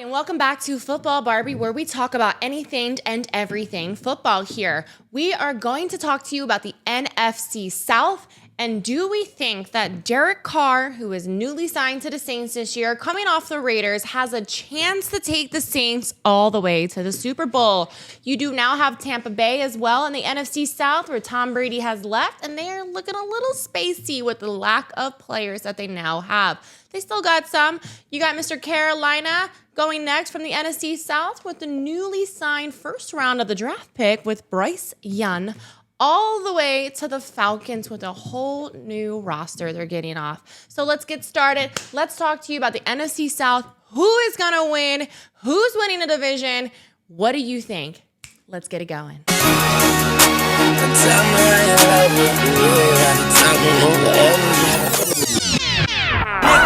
And welcome back to Football Barbie, where we talk about anything and everything football here. We are going to talk to you about the NFC South. And do we think that Derek Carr, who is newly signed to the Saints this year, coming off the Raiders, has a chance to take the Saints all the way to the Super Bowl? You do now have Tampa Bay as well in the NFC South, where Tom Brady has left, and they are looking a little spacey with the lack of players that they now have. They still got some. You got Mr. Carolina going next from the NFC South with the newly signed first round of the draft pick with Bryce Young, all the way to the Falcons with a whole new roster they're getting off. So let's get started. Let's talk to you about the NFC South. Who is going to win? Who's winning the division? What do you think? Let's get it going.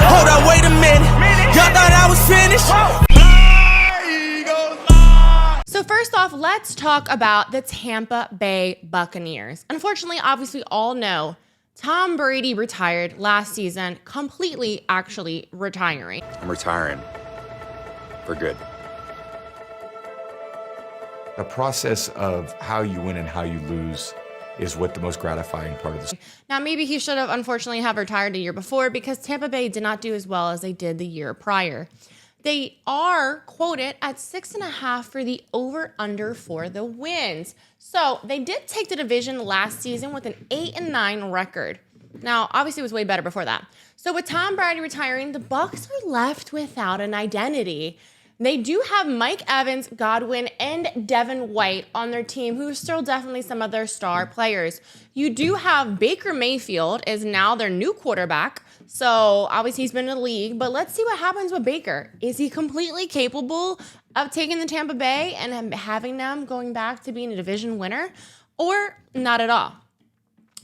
Hold on, wait a minute. Y'all thought I was finished? So first off, let's talk about the Tampa Bay Buccaneers. Unfortunately, obviously, all know Tom Brady retired last season, completely actually retiring. I'm retiring for good. The process of how you win and how you lose is what the most gratifying part of this. Now, maybe he should have unfortunately have retired the year before because Tampa Bay did not do as well as they did the year prior. They are quoted at 6.5 for the over-under for the wins. So they did take the division last season with an 8-9 record. Now, obviously, it was way better before that. So with Tom Brady retiring, the Bucs are left without an identity. They do have Mike Evans, Godwin, and Devin White on their team, who are still definitely some of their star players. You do have Baker Mayfield is now their new quarterback. So obviously he's been in the league, but let's see what happens with Baker. Is he completely capable of taking the Tampa Bay and having them going back to being a division winner, or not at all?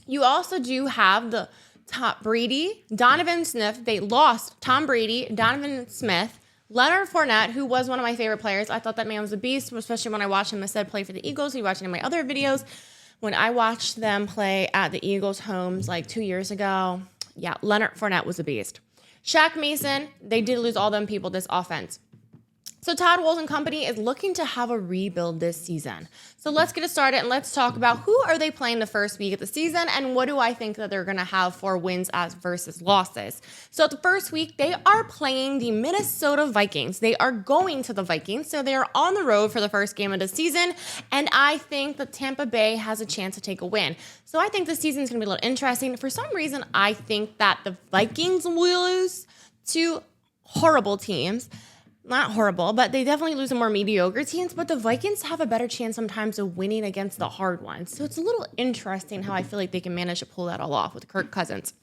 You also do have the Tom Brady, Donovan Smith. They lost Tom Brady, Donovan Smith, Leonard Fournette, who was one of my favorite players. I thought that man was a beast, especially when I watched him instead play for the Eagles. You watching in my other videos. When I watched them play at the Eagles' homes like 2 years ago, yeah, Leonard Fournette was a beast. Shaq Mason, they did lose all them people this offense. So Todd Bowles and company is looking to have a rebuild this season. So let's get it started and let's talk about who are they playing the first week of the season and what do I think that they're going to have for wins as versus losses. So the first week, they are playing the Minnesota Vikings. They are going to the Vikings, so they are on the road for the first game of the season, and I think that Tampa Bay has a chance to take a win. So I think this season is going to be a little interesting. For some reason, I think that the Vikings will lose to horrible teams. Not horrible, but they definitely lose to more mediocre teams. But the Vikings have a better chance sometimes of winning against the hard ones. So it's a little interesting how I feel like they can manage to pull that all off with Kirk Cousins,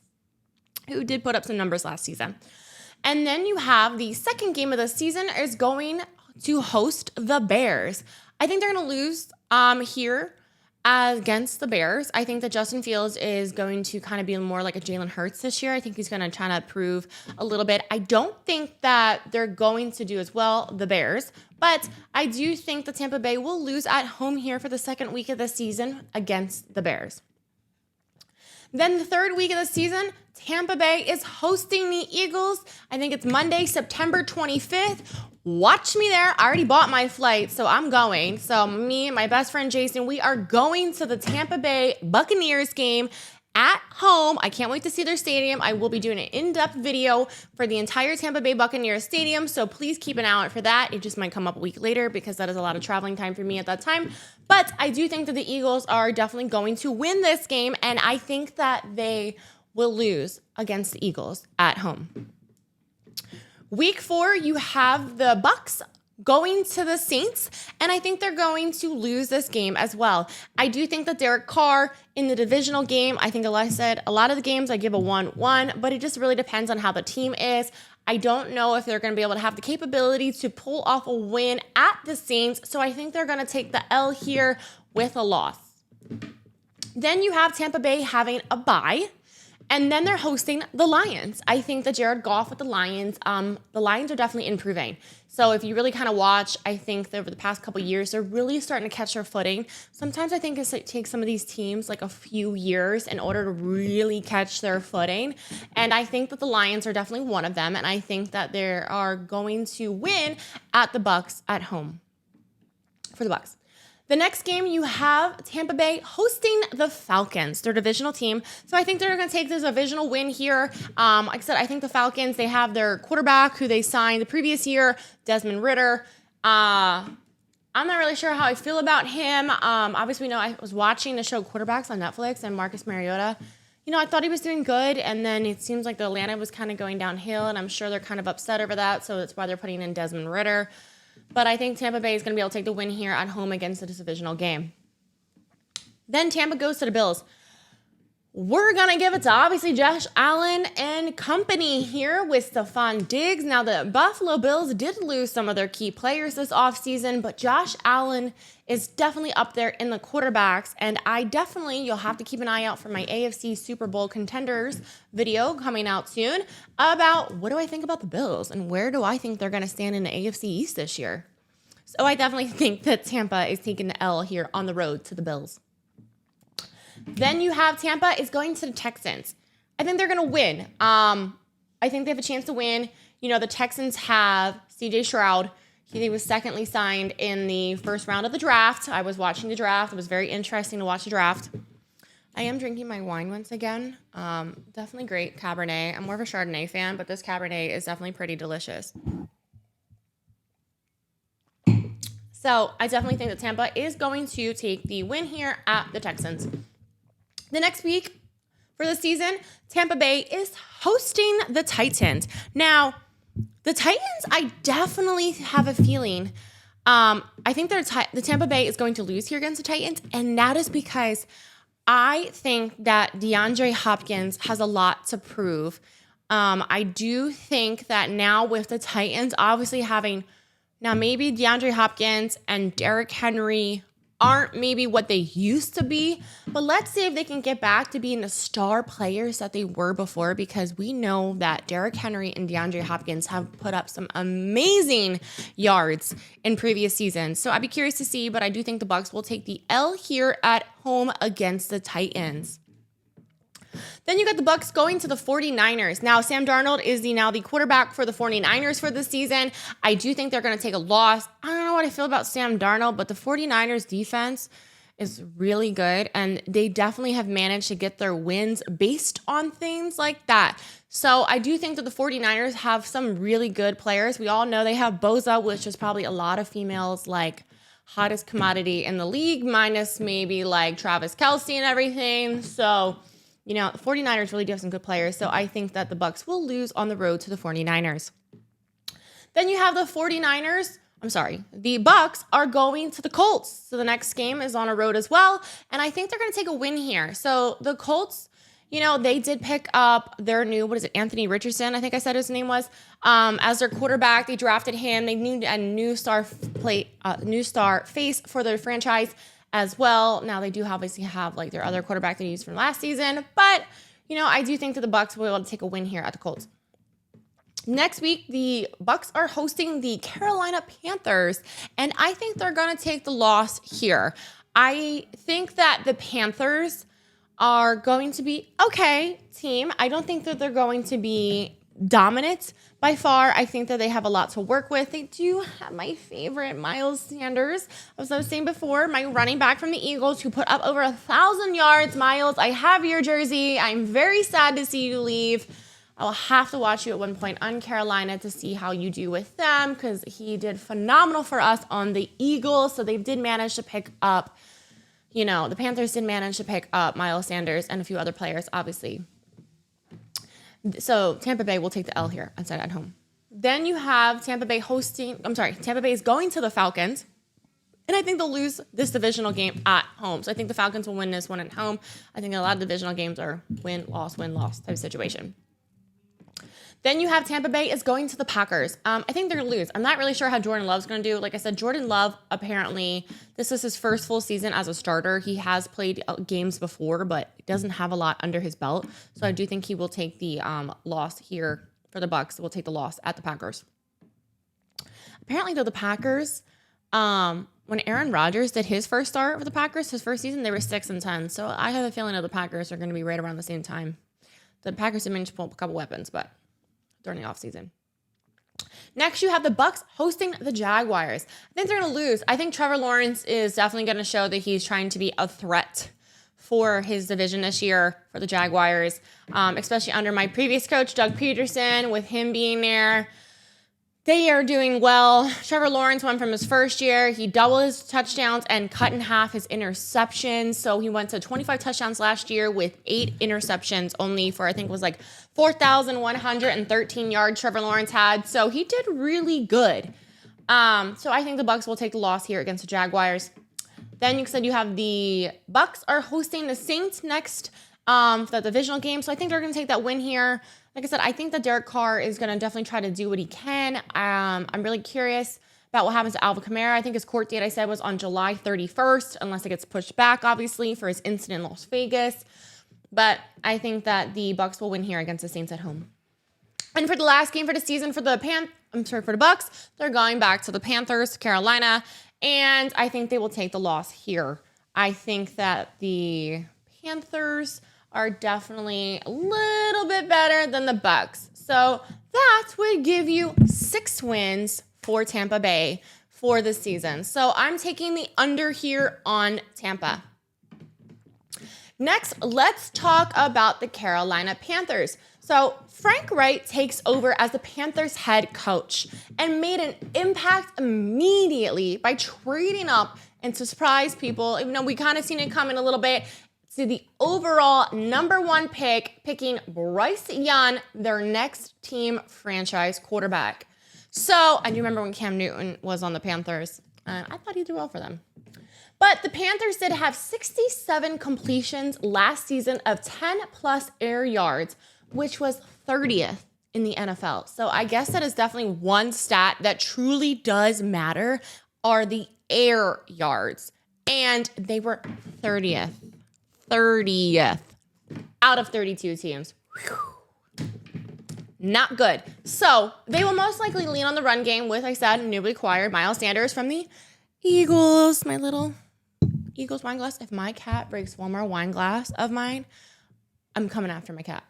who did put up some numbers last season. And then you have the second game of the season is going to host the Bears. I think they're going to lose here against the Bears. I think that Justin Fields is going to kind of be more like a Jalen Hurts this year. I think he's going to try to prove a little bit. I don't think that they're going to do as well, the Bears, but I do think the Tampa Bay will lose at home here for the second week of the season against the Bears. Then the third week of the season, Tampa Bay is hosting the Eagles. I think it's Monday, September 25th. Watch me there. I already bought my flight, so I'm going. So me and my best friend Jason, we are going to the Tampa Bay Buccaneers game at home. I can't wait to see their stadium. I will be doing an in-depth video for the entire Tampa Bay Buccaneers stadium, so please keep an eye out for that. It just might come up a week later because that is a lot of traveling time for me at that time. But I do think that the Eagles are definitely going to win this game, and I think that they will lose against the Eagles at home. Week 4, you have the Bucs going to the Saints, and I think they're going to lose this game as well. I do think that Derek Carr in the divisional game, I think, like I said, a lot of the games I give a 1-1, but it just really depends on how the team is. I don't know if they're going to be able to have the capability to pull off a win at the Saints, so I think they're going to take the L here with a loss. Then you have Tampa Bay having a bye. And then they're hosting the Lions. I think that Jared Goff with the Lions are definitely improving. So if you really kind of watch, I think that over the past couple years, they're really starting to catch their footing. Sometimes I think it takes some of these teams like a few years in order to really catch their footing. And I think that the Lions are definitely one of them. And I think that they are going to win at the Bucs at home for the Bucs. The next game, you have Tampa Bay hosting the Falcons, their divisional team. So I think they're going to take this divisional win here. Like I said, I think the Falcons, they have their quarterback who they signed the previous year, Desmond Ridder. I'm not really sure how I feel about him. Obviously, we know I was watching the show Quarterbacks on Netflix, and Marcus Mariota, I thought he was doing good, and then it seems like the Atlanta was kind of going downhill, and I'm sure they're kind of upset over that, so that's why they're putting in Desmond Ridder. But I think Tampa Bay is going to be able to take the win here at home against this divisional game. Then Tampa goes to the Bills. We're going to give it to, obviously, Josh Allen and company here with Stephon Diggs. Now, the Buffalo Bills did lose some of their key players this offseason, but Josh Allen is definitely up there in the quarterbacks. And you'll have to keep an eye out for my AFC Super Bowl contenders video coming out soon about what do I think about the Bills and where do I think they're going to stand in the AFC East this year. So I definitely think that Tampa is taking the L here on the road to the Bills. Then you have Tampa is going to the Texans. I think they're going to win. I think they have a chance to win. The Texans have C.J. Stroud. He was secondly signed in the first round of the draft. I was watching the draft. It was very interesting to watch the draft. I am drinking my wine once again. Definitely great Cabernet. I'm more of a Chardonnay fan, but this Cabernet is definitely pretty delicious. So I definitely think that Tampa is going to take the win here at the Texans. The next week for the season, Tampa Bay is hosting the Titans. Now, the Titans, I definitely have a feeling. I think the Tampa Bay is going to lose here against the Titans, and that is because I think that DeAndre Hopkins has a lot to prove. I do think that now with the Titans obviously having now maybe DeAndre Hopkins and Derek Henry aren't maybe what they used to be, but let's see if they can get back to being the star players that they were before, because we know that Derek Henry and DeAndre Hopkins have put up some amazing yards in previous seasons. So I'd be curious to see, but I do think the Bucs will take the L here at home against the Titans. Then you got the Bucs going to the 49ers. Now, Sam Darnold is now the quarterback for the 49ers for this season. I do think they're going to take a loss. I don't know what I feel about Sam Darnold, but the 49ers defense is really good, and they definitely have managed to get their wins based on things like that. So I do think that the 49ers have some really good players. We all know they have Boza, which is probably a lot of females like hottest commodity in the league, minus maybe like Travis Kelce and everything. So the 49ers really do have some good players, so I think that the Bucs will lose on the road to the 49ers. Then you have the Bucs are going to the Colts. So the next game is on a road as well, and I think they're going to take a win here. So the Colts, they did pick up their new, Anthony Richardson, I think I said his name was, as their quarterback. They drafted him. They knew a new star face for their franchise as well. Now they do obviously have like their other quarterback they used from last season, but I do think that the Bucs will be able to take a win here at the Colts. Next week, the Bucs are hosting the Carolina Panthers, and I think they're going to take the loss here. I think that the Panthers are going to be okay team. I don't think that they're going to be dominant by far. I think that they have a lot to work with. They do have my favorite, Miles Sanders. As I was saying before, my running back from the Eagles who put up over 1,000 yards. Miles, I have your jersey. I'm very sad to see you leave. I will have to watch you at one point on Carolina to see how you do with them, because he did phenomenal for us on the Eagles. So they did manage to pick up, the Panthers did manage to pick up Miles Sanders and a few other players, obviously. So Tampa Bay will take the L here instead at home. Then you have Tampa Bay is going to the Falcons. And I think they'll lose this divisional game at home. So I think the Falcons will win this one at home. I think a lot of divisional games are win, loss type of situation. Then you have Tampa Bay is going to the Packers. I think they're going to lose. I'm not really sure how Jordan Love's going to do. Like I said, Jordan Love, apparently, this is his first full season as a starter. He has played games before, but doesn't have a lot under his belt. So I do think he will take the loss here for the Bucs. Will take the loss at the Packers. Apparently, though, the Packers, when Aaron Rodgers did his first start for the Packers, his first season, they were 6-10. So I have a feeling that the Packers are going to be right around the same time. The Packers did manage to pull up a couple weapons, but during the offseason. Next, you have the Bucs hosting the Jaguars. I think they're going to lose. I think Trevor Lawrence is definitely going to show that he's trying to be a threat for his division this year for the Jaguars, especially under my previous coach, Doug Peterson, with him being there. They are doing well. Trevor Lawrence went from his first year. He doubled his touchdowns and cut in half his interceptions. So he went to 25 touchdowns last year with 8 interceptions only for, I think it was like 4,113 yards Trevor Lawrence had. So he did really good. So I think the Bucs will take the loss here against the Jaguars. Then you said you have the Bucs are hosting the Saints next for the divisional game. So I think they're going to take that win here. Like I said, I think that Derek Carr is going to definitely try to do what he can. I'm really curious about what happens to Alvin Kamara. I think his court date, I said, was on July 31st, unless it gets pushed back, obviously, for his incident in Las Vegas. But I think that the Bucs will win here against the Saints at home. And for the last game for the season for the Bucs, they're going back to the Panthers, Carolina, and I think they will take the loss here. I think that the Panthers are definitely a little bit better than the Bucs. So that would give you 6 wins for Tampa Bay for the season. So I'm taking the under here on Tampa. Next, let's talk about the Carolina Panthers. So Frank Wright takes over as the Panthers head coach and made an impact immediately by trading up and to surprise people. Even though we kind of seen it coming a little bit, to the overall number 1 pick, picking Bryce Young, their next team franchise quarterback. So I do remember when Cam Newton was on the Panthers, and I thought he did well for them. But the Panthers did have 67 completions last season of 10-plus air yards, which was 30th in the NFL. So I guess that is definitely one stat that truly does matter, are the air yards. And they were 30th out of 32 teams. Whew. Not good. So they will most likely lean on the run game with, I said, newly acquired Miles Sanders from the Eagles, my little Eagles wine glass. If my cat breaks one more wine glass of mine, I'm coming after my cat.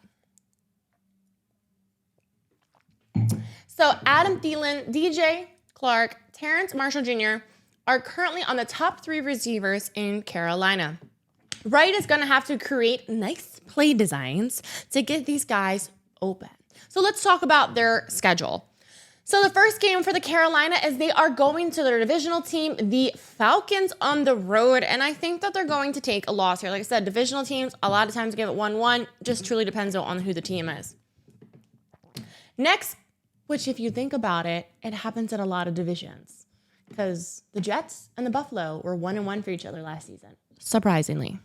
So Adam Thielen, DJ Clark, Terrence Marshall Jr. are currently on the top 3 receivers in Carolina. Wright is going to have to create nice play designs to get these guys open. So let's talk about their schedule. So the first game for the Carolina is they are going to their divisional team, the Falcons, on the road. And I think that they're going to take a loss here. Like I said, divisional teams, a lot of times give it 1-1. Just truly depends on who the team is. Next, which if you think about it, it happens in a lot of divisions. Because the Jets and the Buffalo were 1-1 for each other last season. Surprisingly.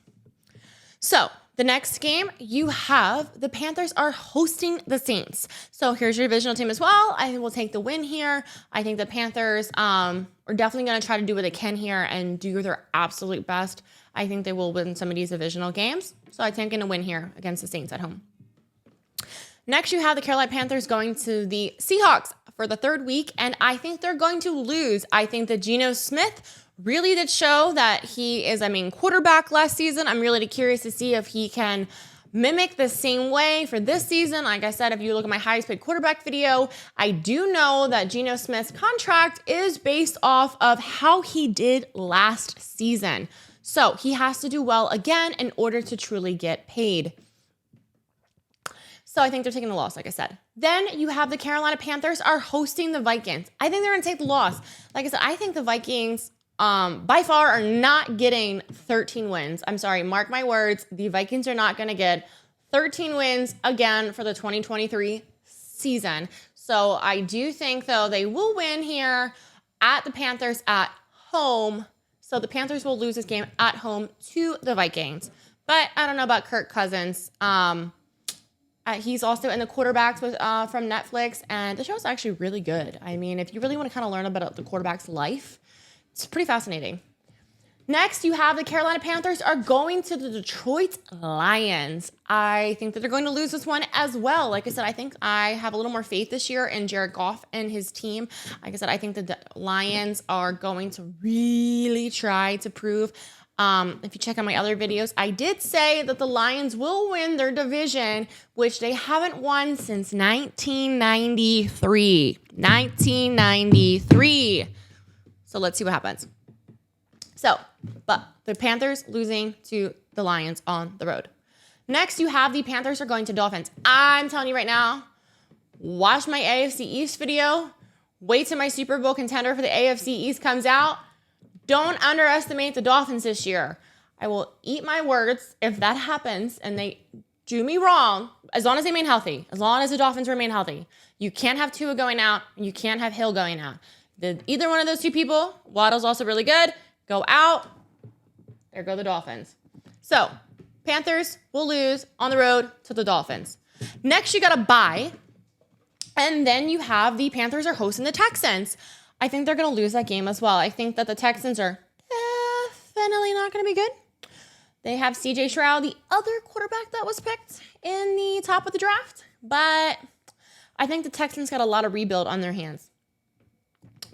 So the next game, you have the Panthers are hosting the Saints. So here's your divisional team as well. I think we'll take the win here. I think the Panthers are definitely going to try to do what they can here and do their absolute best. I think they will win some of these divisional games. So I think I'm going to win here against the Saints at home. Next, you have the Carolina Panthers going to the Seahawks for the 3rd week, and I think they're going to lose. I think that Geno Smith really did show that he is, quarterback last season. I'm really curious to see if he can mimic the same way for this season. Like I said, if you look at my highest paid quarterback video, I do know that Geno Smith's contract is based off of how he did last season. So he has to do well again in order to truly get paid. So I think they're taking the loss, like I said. Then you have the Carolina Panthers are hosting the Vikings. I think they're going to take the loss. Like I said, I think the Vikings by far are not getting 13 wins. I'm sorry, mark my words. The Vikings are not going to get 13 wins again for the 2023 season. So I do think, though, they will win here at the Panthers at home. So the Panthers will lose this game at home to the Vikings. But I don't know about Kirk Cousins. He's also in the quarterbacks from Netflix, and the show's actually really good. I mean, if you really want to kind of learn about the quarterback's life, it's pretty fascinating. Next, you have the Carolina Panthers are going to the Detroit Lions. I think that they're going to lose this one as well. Like I said, I think I have a little more faith this year in Jared Goff and his team. Like I said, I think the Lions are going to really try to prove. If you check out my other videos, I did say that the Lions will win their division, which they haven't won since 1993. 1993. So let's see what happens. So, but the Panthers losing to the Lions on the road. Next, you have the Panthers are going to Dolphins. I'm telling you right now, watch my AFC East video. Wait till my Super Bowl contender for the AFC East comes out. Don't underestimate the Dolphins this year. I will eat my words if that happens and they do me wrong, as long as they remain healthy, as long as the Dolphins remain healthy. You can't have Tua going out. You can't have Hill going out. Either one of those two people, Waddle's also really good, go out. There go the Dolphins. So, Panthers will lose on the road to the Dolphins. Next, you got a bye. And then you have the Panthers are hosting the Texans. I think they're going to lose that game as well. I think that the Texans are definitely not going to be good. They have CJ Stroud, the other quarterback that was picked in the top of the draft. But I think the Texans got a lot of rebuild on their hands.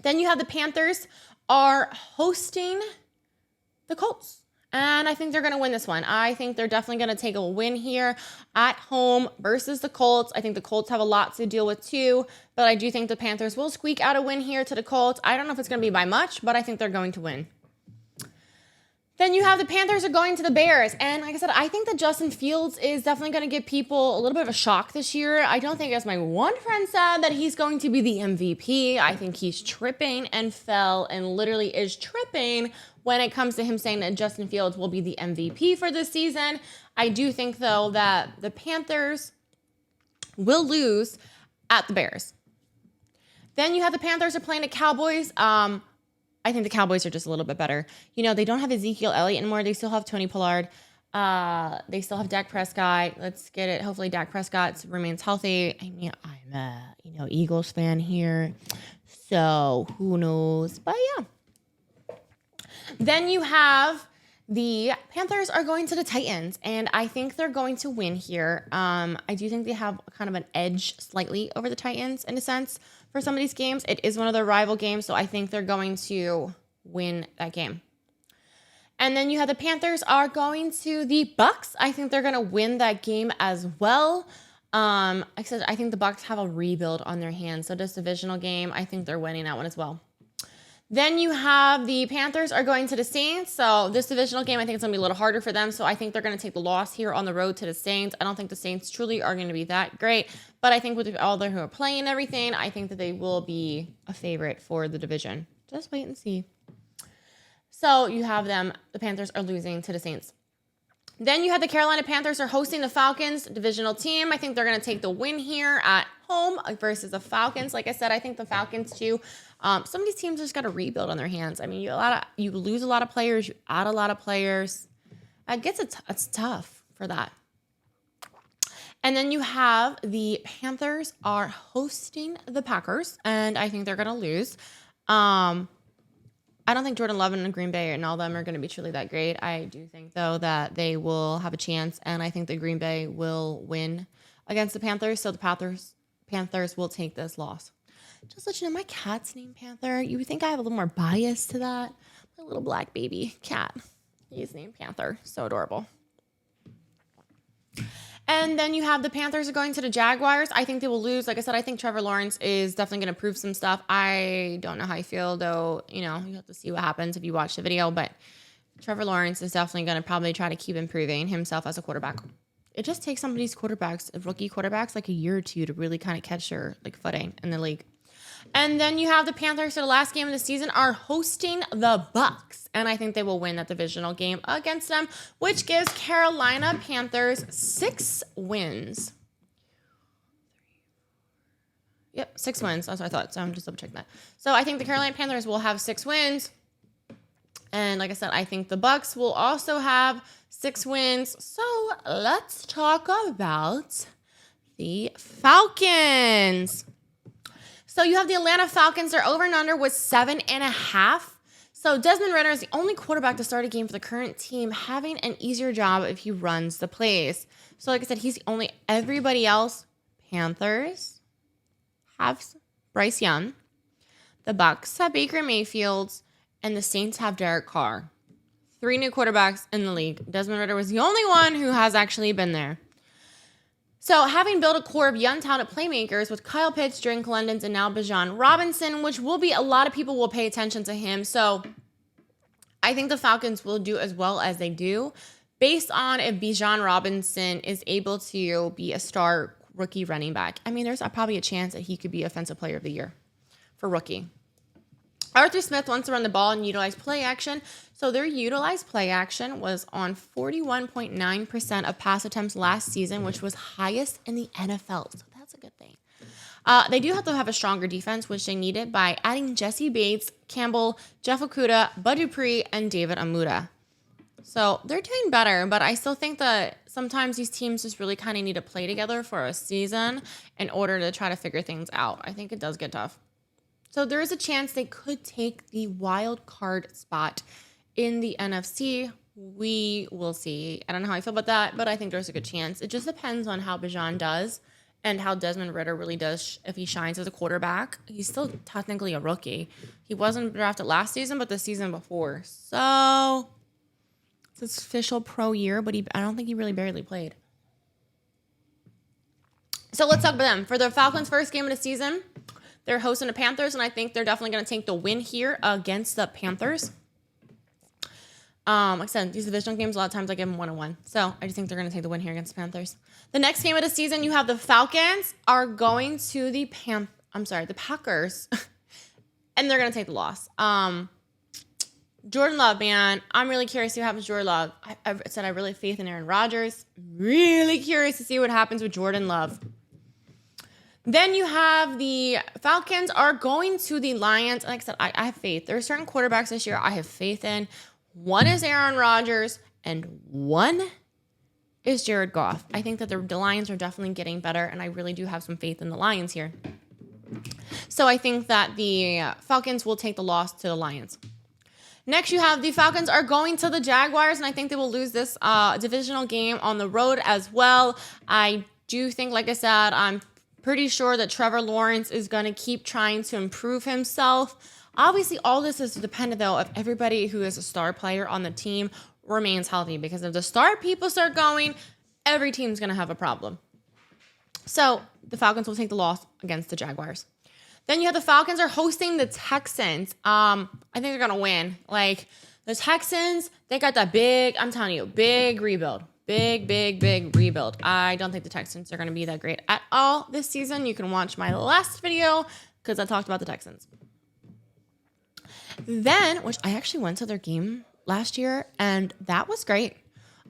Then you have the Panthers are hosting the Colts. And I think they're going to win this one. I think they're definitely going to take a win here at home versus the Colts. I think the Colts have a lot to deal with too, but I do think the Panthers will squeak out a win here to the Colts. I don't know if it's going to be by much, but I think they're going to win. Then you have the Panthers are going to the Bears. And like I said, I think that Justin Fields is definitely going to give people a little bit of a shock this year. I don't think, as my one friend said, that he's going to be the MVP. I think he's tripping and fell and literally is tripping when it comes to him saying that Justin Fields will be the MVP for this season. I do think, though, that the Panthers will lose at the Bears. Then you have the Panthers are playing the Cowboys. I think the Cowboys are just a little bit better. You know, they don't have Ezekiel Elliott anymore. They still have Tony Pollard. They still have Dak Prescott. Let's get it. Hopefully Dak Prescott remains healthy. I mean, I'm a, Eagles fan here. So who knows? But yeah. Then you have the Panthers are going to the Titans, and I think they're going to win here. I do think they have kind of an edge slightly over the Titans in a sense for some of these games. It is one of their rival games, so I think they're going to win that game. And then you have the Panthers are going to the Bucs. I think they're going to win that game as well. Like I said, I think the Bucs have a rebuild on their hands, so this divisional game, I think they're winning that one as well. Then you have the Panthers are going to the Saints. So this divisional game, I think it's going to be a little harder for them. So I think they're going to take the loss here on the road to the Saints. I don't think the Saints truly are going to be that great. But I think with all who are playing and everything, I think that they will be a favorite for the division. Just wait and see. So you have them. The Panthers are losing to the Saints. Then you have the Carolina Panthers are hosting the Falcons, divisional team. I think they're going to take the win here at home versus the Falcons. Like I said, I think the Falcons too. Some of these teams just got a rebuild on their hands. I mean, you lose a lot of players, you add a lot of players. It's tough for that. And then you have the Panthers are hosting the Packers, and I think they're going to lose. I don't think Jordan Love and Green Bay and all of them are going to be truly that great. I do think, though, that they will have a chance, and I think the Green Bay will win against the Panthers. So the Panthers will take this loss. Just let you know, my cat's named Panther. You would think I have a little more bias to that. My little black baby cat. He's named Panther. So adorable. And then you have the Panthers are going to the Jaguars. I think they will lose. Like I said, I think Trevor Lawrence is definitely going to prove some stuff. I don't know how I feel, though. You have to see what happens if you watch the video. But Trevor Lawrence is definitely going to probably try to keep improving himself as a quarterback. It just takes some of these rookie quarterbacks, like a year or two to really kind of catch their footing in the league. And then you have the Panthers, so the last game of the season, are hosting the Bucs. And I think they will win that divisional game against them, which gives Carolina Panthers 6 wins. Yep, 6 wins. That's what I thought. So I'm just double checking that. So I think the Carolina Panthers will have 6 wins. And like I said, I think the Bucs will also have 6 wins. So let's talk about the Falcons. So you have the Atlanta Falcons. Their over and under was 7.5. So Desmond Ridder is the only quarterback to start a game for the current team having an easier job if he runs the plays. So like I said, he's the only. Everybody else, Panthers have Bryce Young. The Bucs have Baker Mayfield. And the Saints have Derek Carr. 3 new quarterbacks in the league. Desmond Ridder was the only one who has actually been there. So having built a core of young talented playmakers with Kyle Pitts, Drake London, and now Bijan Robinson, which will be a lot of people will pay attention to him. So I think the Falcons will do as well as they do based on if Bijan Robinson is able to be a star rookie running back. I mean, there's probably a chance that he could be Offensive Player of the Year for rookie. Arthur Smith wants to run the ball and utilize play action. So their utilized play action was on 41.9% of pass attempts last season, which was highest in the NFL. So that's a good thing. They do have to have a stronger defense, which they needed by adding Jesse Bates, Campbell, Jeff Okudah, Bud Dupree, and David Amuda. So they're doing better, but I still think that sometimes these teams just really kind of need to play together for a season in order to try to figure things out. I think it does get tough. So there is a chance they could take the wild card spot in the NFC. We will see. I don't know how I feel about that, but I think there's a good chance. It just depends on how Bijan does and how Desmond Ridder really does if he shines as a quarterback. He's still technically a rookie. He wasn't drafted last season, but the season before. So it's his official pro year, but I don't think he really barely played. So let's talk about them. For the Falcons' first game of the season, they're hosting the Panthers, and I think they're definitely going to take the win here against the Panthers. Like I said, these divisional games, a lot of times I give them 1-1. So I just think they're going to take the win here against the Panthers. The next game of the season, you have the Falcons are going to the Packers, and they're going to take the loss. Jordan Love, man, I'm really curious to see what happens to Jordan Love. I said I really have faith in Aaron Rodgers. Really curious to see what happens with Jordan Love. Then you have the Falcons are going to the Lions. Like I said, I have faith. There are certain quarterbacks this year I have faith in. One is Aaron Rodgers, and one is Jared Goff. I think that the Lions are definitely getting better, and I really do have some faith in the Lions here. So I think that the Falcons will take the loss to the Lions. Next, you have the Falcons are going to the Jaguars, and I think they will lose this divisional game on the road as well. I do think, like I said, I'm pretty sure that Trevor Lawrence is going to keep trying to improve himself. Obviously, all this is dependent, though, if everybody who is a star player on the team remains healthy. Because if the star people start going, every team's going to have a problem. So the Falcons will take the loss against the Jaguars. Then you have the Falcons are hosting the Texans. I think they're going to win. Like, the Texans, they got that big, I'm telling you, big rebuild. Big rebuild. I don't think the Texans are going to be that great at all this season. You can watch my last video because I talked about the Texans. Then, which I actually went to their game last year, and that was great.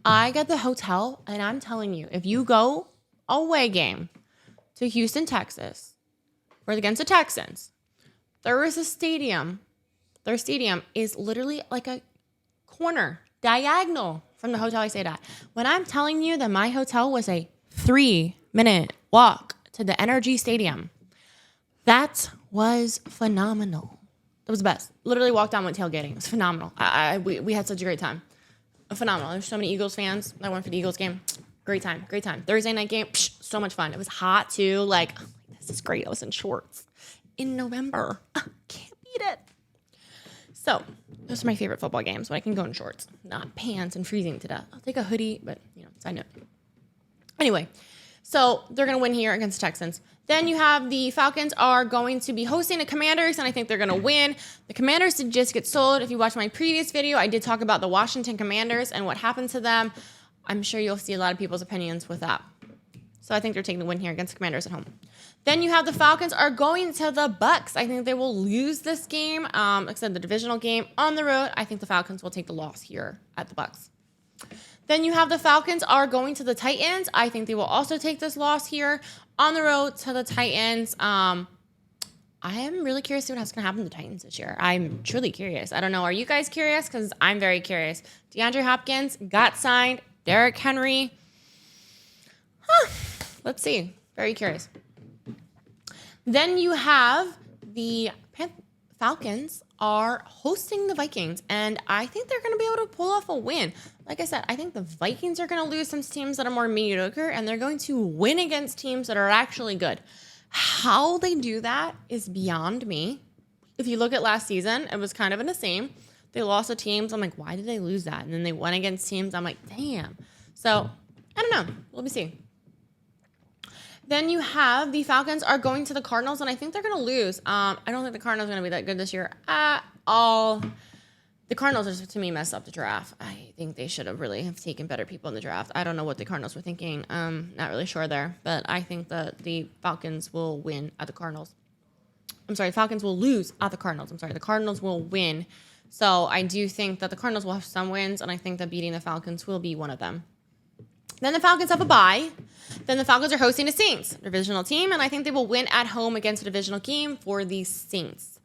I got the hotel, and I'm telling you, if you go away game to Houston, Texas, or against the Texans, there is a stadium. Their stadium is literally like a corner, diagonal from the hotel I stayed at. When I'm telling you that my hotel was a 3-minute walk to the NRG Stadium, that was phenomenal. That was the best. Literally walked down, went tailgating. It was phenomenal. We had such a great time. Phenomenal. There's so many Eagles fans that went for the Eagles game. Great time. Thursday night game, so much fun. It was hot too. Like, this is great. I was in shorts in November. Can't beat it. So those are my favorite football games when I can go in shorts, not pants and freezing to death. I'll take a hoodie, but side note. Anyway, so they're going to win here against the Texans. Then you have the Falcons are going to be hosting the Commanders, and I think they're going to win. The Commanders did just get sold. If you watch my previous video, I did talk about the Washington Commanders and what happened to them. I'm sure you'll see a lot of people's opinions with that. So I think they're taking the win here against the Commanders at home. Then you have the Falcons are going to the Bucs. I think they will lose this game. Like I said, the divisional game on the road. I think the Falcons will take the loss here at the Bucs. Then you have the Falcons are going to the Titans. I think they will also take this loss here on the road to the Titans. I am really curious to see what's going to happen to the Titans this year. I'm truly curious. I don't know. Are you guys curious? Because I'm very curious. DeAndre Hopkins got signed. Derrick Henry. Let's see. Very curious. Then you have the Falcons are hosting the Vikings, and I think they're going to be able to pull off a win. Like I said, I think the Vikings are going to lose some teams that are more mediocre, and they're going to win against teams that are actually good. How they do that is beyond me. If you look at last season, it was kind of in the same. They lost to teams. I'm like, why did they lose that? And then they won against teams. I'm like, damn. So, I don't know. Let me see. Then you have the Falcons are going to the Cardinals, and I think they're going to lose. I don't think the Cardinals are going to be that good this year at all. The Cardinals are, to me, messed up the draft. I think they should have really have taken better people in the draft. I don't know what the Cardinals were thinking. Not really sure there, but I think that the Falcons will win at the Cardinals. I'm sorry, Falcons will lose at the Cardinals. I'm sorry, the Cardinals will win. So I do think that the Cardinals will have some wins, and I think that beating the Falcons will be one of them. Then the Falcons have a bye. Then the Falcons are hosting the Saints, divisional team, and I think they will win at home against a divisional game for the Saints.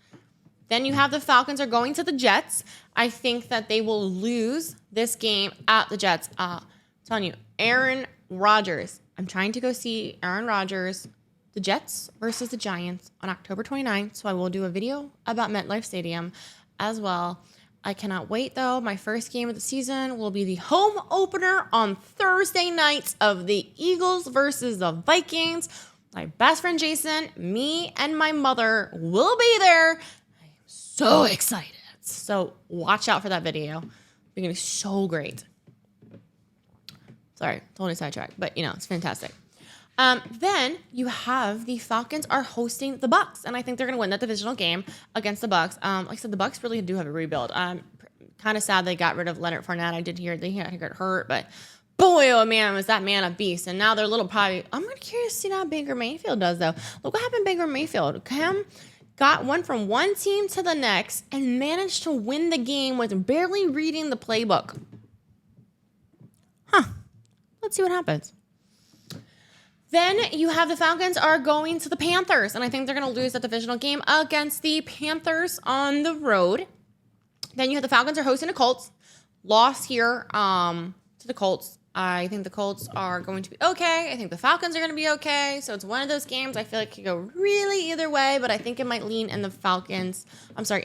Then you have the Falcons are going to the Jets. I think that they will lose this game at the Jets. I'm telling you, Aaron Rodgers. I'm trying to go see Aaron Rodgers, the Jets versus the Giants on October 29th, so I will do a video about MetLife Stadium as well. I cannot wait, though. My first game of the season will be the home opener on Thursday nights of the Eagles versus the Vikings. My best friend Jason, me, and my mother will be there. I am so excited. So watch out for that video. It's going to be so great. Sorry, totally sidetracked, but it's fantastic. Then you have the Falcons are hosting the Bucs, and I think they're going to win that divisional game against the Bucs. Like I said, the Bucs really do have a rebuild. Kind of sad they got rid of Leonard Fournette. I did hear they got hurt, but boy, oh man, was that man a beast. And now they're I'm really curious to see how Baker Mayfield does, though. Look what happened to Baker Mayfield. Cam went from one team to the next and managed to win the game with barely reading the playbook. Let's see what happens. Then you have the Falcons are going to the Panthers, and I think they're going to lose that divisional game against the Panthers on the road. Then you have the Falcons are hosting the Colts. Loss here to the Colts. I think the Colts are going to be okay. I think the Falcons are going to be okay. So it's one of those games I feel like could go really either way, but I think it might lean in the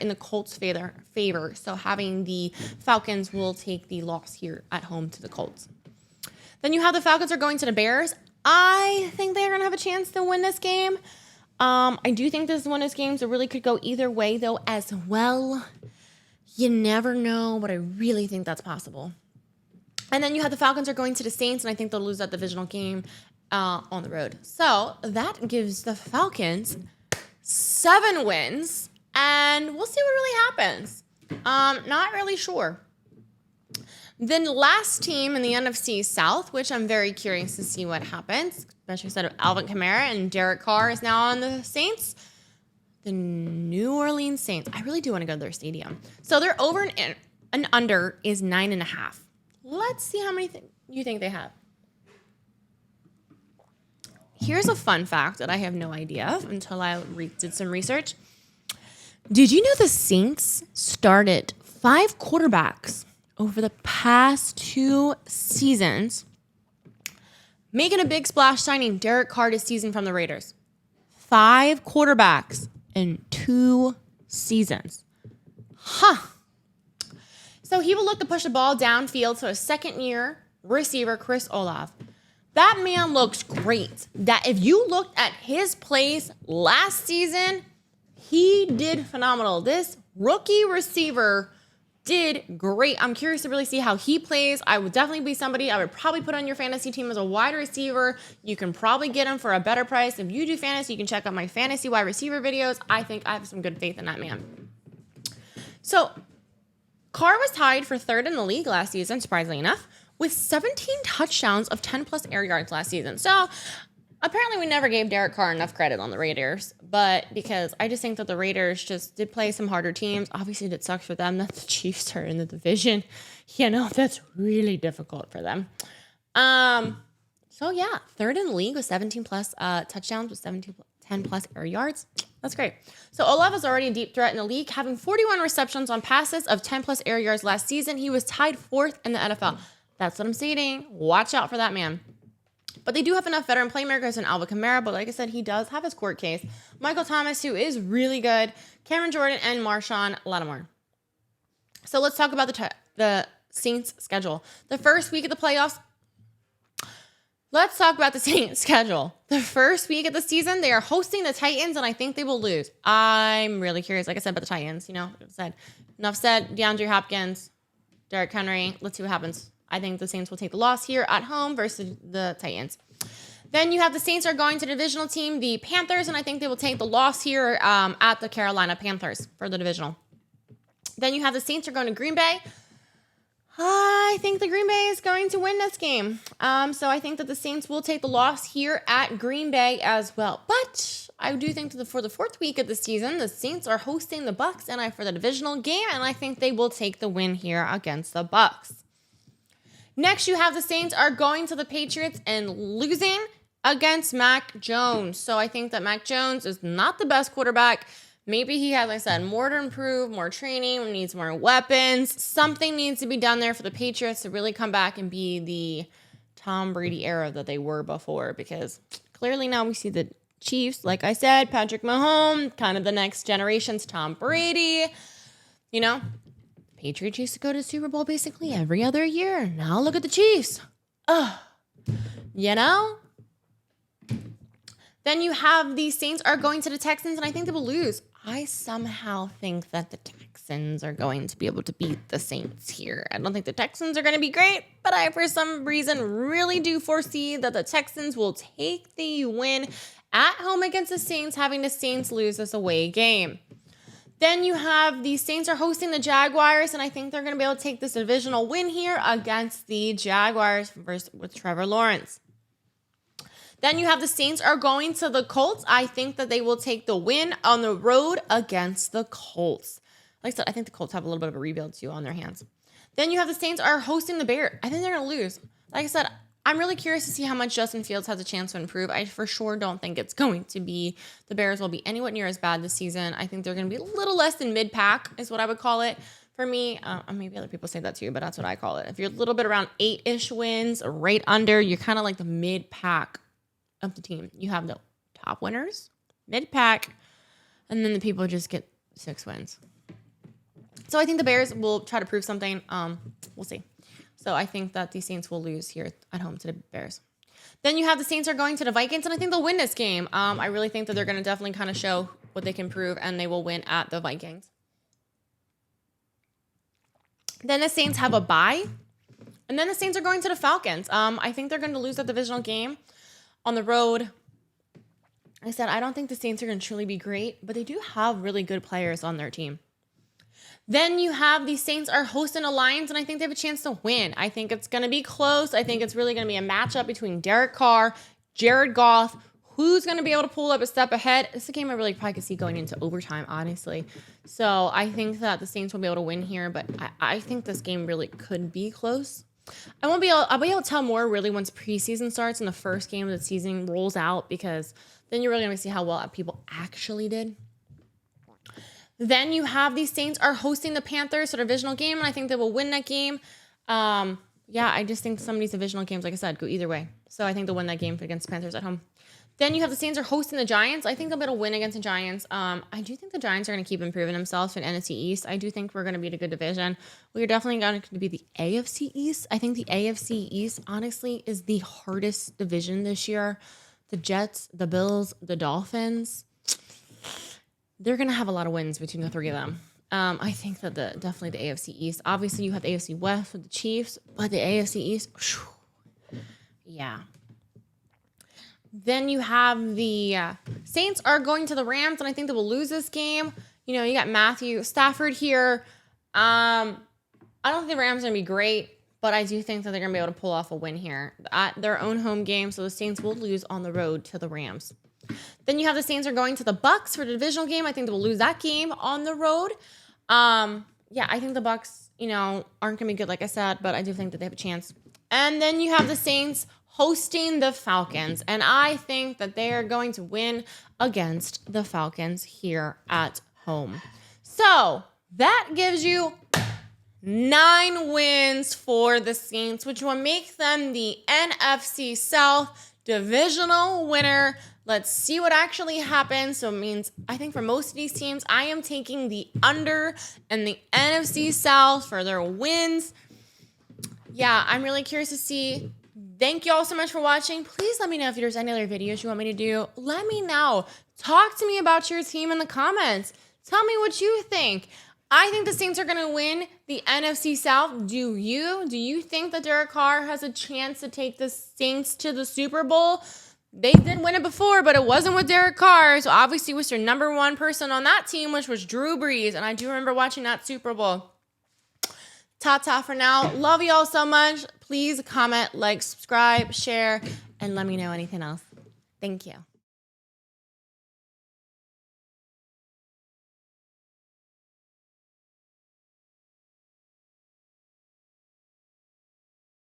in the Colts' favor. So having the Falcons will take the loss here at home to the Colts. Then you have the Falcons are going to the Bears. I think they're going to have a chance to win this game. I do think this is one of those games that really could go either way, though, as well. You never know, but I really think that's possible. And then you have the Falcons are going to the Saints, and I think they'll lose that divisional game on the road. So that gives the Falcons 7 wins, and we'll see what really happens. Not really sure. Then the last team in the NFC South, which I'm very curious to see what happens, especially instead of Alvin Kamara and Derek Carr is now on the Saints. The New Orleans Saints. I really do want to go to their stadium. So their over and under is 9.5. Let's see how many you think they have. Here's a fun fact that I have no idea of until I did some research. Did you know the Saints started 5 quarterbacks over the past 2 seasons, making a big splash signing Derek Carr this season from the Raiders? 5 quarterbacks in 2 seasons. So he will look to push the ball downfield to a second-year receiver, Chris Olave. That man looks great. That if you looked at his plays last season, he did phenomenal. This rookie receiver did great. I'm curious to really see how he plays. I would definitely be somebody I would probably put on your fantasy team as a wide receiver. You can probably get him for a better price. If you do fantasy, you can check out my fantasy wide receiver videos. I think I have some good faith in that man. So Carr was tied for 3rd in the league last season, surprisingly enough, with 17 touchdowns of 10-plus air yards last season. So apparently we never gave Derek Carr enough credit on the Raiders, but because I just think that the Raiders just did play some harder teams. Obviously, it sucks for them that the Chiefs are in the division. That's really difficult for them. So yeah, 3rd in the league with 17-plus touchdowns with 10-plus air yards. That's great. So Olave is already a deep threat in the league, having 41 receptions on passes of 10-plus air yards last season. He was tied 4th in the NFL. That's what I'm stating. Watch out for that man. But they do have enough veteran playmakers in Alvin Kamara. But like I said, he does have his court case. Michael Thomas, who is really good. Cameron Jordan and Marshawn Lattimore. So let's talk about the Saints schedule. The first week of the playoffs. Let's talk about the Saints schedule. The first week of the season, they are hosting the Titans, and I think they will lose. I'm really curious, like I said, about the Titans. Enough said. DeAndre Hopkins, Derek Henry. Let's see what happens. I think the Saints will take the loss here at home versus the Titans. Then you have the Saints are going to the divisional team, the Panthers, and I think they will take the loss here at the Carolina Panthers for the divisional. Then you have the Saints are going to Green Bay. I think the Green Bay is going to win this game. So I think that the Saints will take the loss here at Green Bay as well. But I do think that for the fourth week of the season, the Saints are hosting the Bucs for the divisional game, and I think they will take the win here against the Bucs. Next, you have the Saints are going to the Patriots and losing against Mac Jones. So I think that Mac Jones is not the best quarterback. Maybe he has, like I said, more to improve, more training, needs more weapons. Something needs to be done there for the Patriots to really come back and be the Tom Brady era that they were before. Because clearly now we see the Chiefs, like I said, Patrick Mahomes, kind of the next generation's Tom Brady. Patriots used to go to the Super Bowl basically every other year. Now look at the Chiefs. Then you have the Saints are going to the Texans, and I think they will lose. I somehow think that the Texans are going to be able to beat the Saints here. I don't think the Texans are going to be great, but I, for some reason, really do foresee that the Texans will take the win at home against the Saints, having the Saints lose this away game. Then you have the Saints are hosting the Jaguars, and I think they're going to be able to take this divisional win here against the Jaguars with Trevor Lawrence. Then you have the Saints are going to the Colts. I think that they will take the win on the road against the Colts. Like I said, I think the Colts have a little bit of a rebuild too on their hands. Then you have the Saints are hosting the Bears. I think they're going to lose. Like I said, I'm really curious to see how much Justin Fields has a chance to improve. I for sure don't think it's going to be, the Bears will be anywhere near as bad this season. I think they're going to be a little less than mid-pack is what I would call it. For me, maybe other people say that too, but that's what I call it. If you're a little bit around 8-ish wins, right under, you're kind of like the mid-pack of the team. You have the top winners, mid-pack, and then the people just get 6 wins. So I think the Bears will try to prove something. We'll see. So I think that the Saints will lose here at home to the Bears. Then you have the Saints are going to the Vikings, and I think they'll win this game. I really think that they're going to definitely kind of show what they can prove, and they will win at the Vikings. Then the Saints have a bye, and then the Saints are going to the Falcons. I think they're going to lose that divisional game on the road. Like I said, I don't think the Saints are going to truly be great, but they do have really good players on their team. Then you have the Saints are hosting the Lions, and I think they have a chance to win. I think it's going to be close. I think it's really going to be a matchup between Derek Carr, Jared Goff. Who's going to be able to pull up a step ahead? It's a game I really probably could see going into overtime, honestly. So I think that the Saints will be able to win here, but I think this game really could be close. I'll be able to tell more really once preseason starts and the first game of the season rolls out, because then you're really going to see how well people actually did. Then you have these Saints are hosting the Panthers, so divisional game, and I think they will win that game. I just think some of these divisional games, like I said, go either way. So I think they'll win that game against the Panthers at home. Then you have the Saints are hosting the Giants. I think they'll be able to win against the Giants. I do think the Giants are going to keep improving themselves in NFC East. I do think we're going to be in a good division. We're definitely going to be the AFC East. I think the AFC East, honestly, is the hardest division this year. The Jets, the Bills, the Dolphins, they're going to have a lot of wins between the three of them. I think that definitely the AFC East. Obviously, you have the AFC West with the Chiefs, but the AFC East, yeah. Then you have the Saints are going to the Rams, and I think they will lose this game. You got Matthew Stafford here. I don't think the Rams are going to be great, but I do think that they're going to be able to pull off a win here at their own home game, so the Saints will lose on the road to the Rams. Then you have the Saints are going to the Bucs for the divisional game. I think they will lose that game on the road. I think the Bucs, aren't going to be good, like I said, but I do think that they have a chance. And then you have the Saints hosting the Falcons, and I think that they are going to win against the Falcons here at home. So that gives you 9 wins for the Saints, which will make them the NFC South divisional winner. Let's see what actually happens. So it means, I think for most of these teams, I am taking the under and the NFC South for their wins. Yeah, I'm really curious to see. Thank you all so much for watching. Please let me know if there's any other videos you want me to do. Let me know. Talk to me about your team in the comments. Tell me what you think. I think the Saints are going to win the NFC South. Do you? Do you think that Derek Carr has a chance to take the Saints to the Super Bowl? They did win it before, but it wasn't with Derek Carr. So obviously it was your number one person on that team, which was Drew Brees. And I do remember watching that Super Bowl. Ta-ta for now. Love you all so much. Please comment, like, subscribe, share, and let me know anything else. Thank you.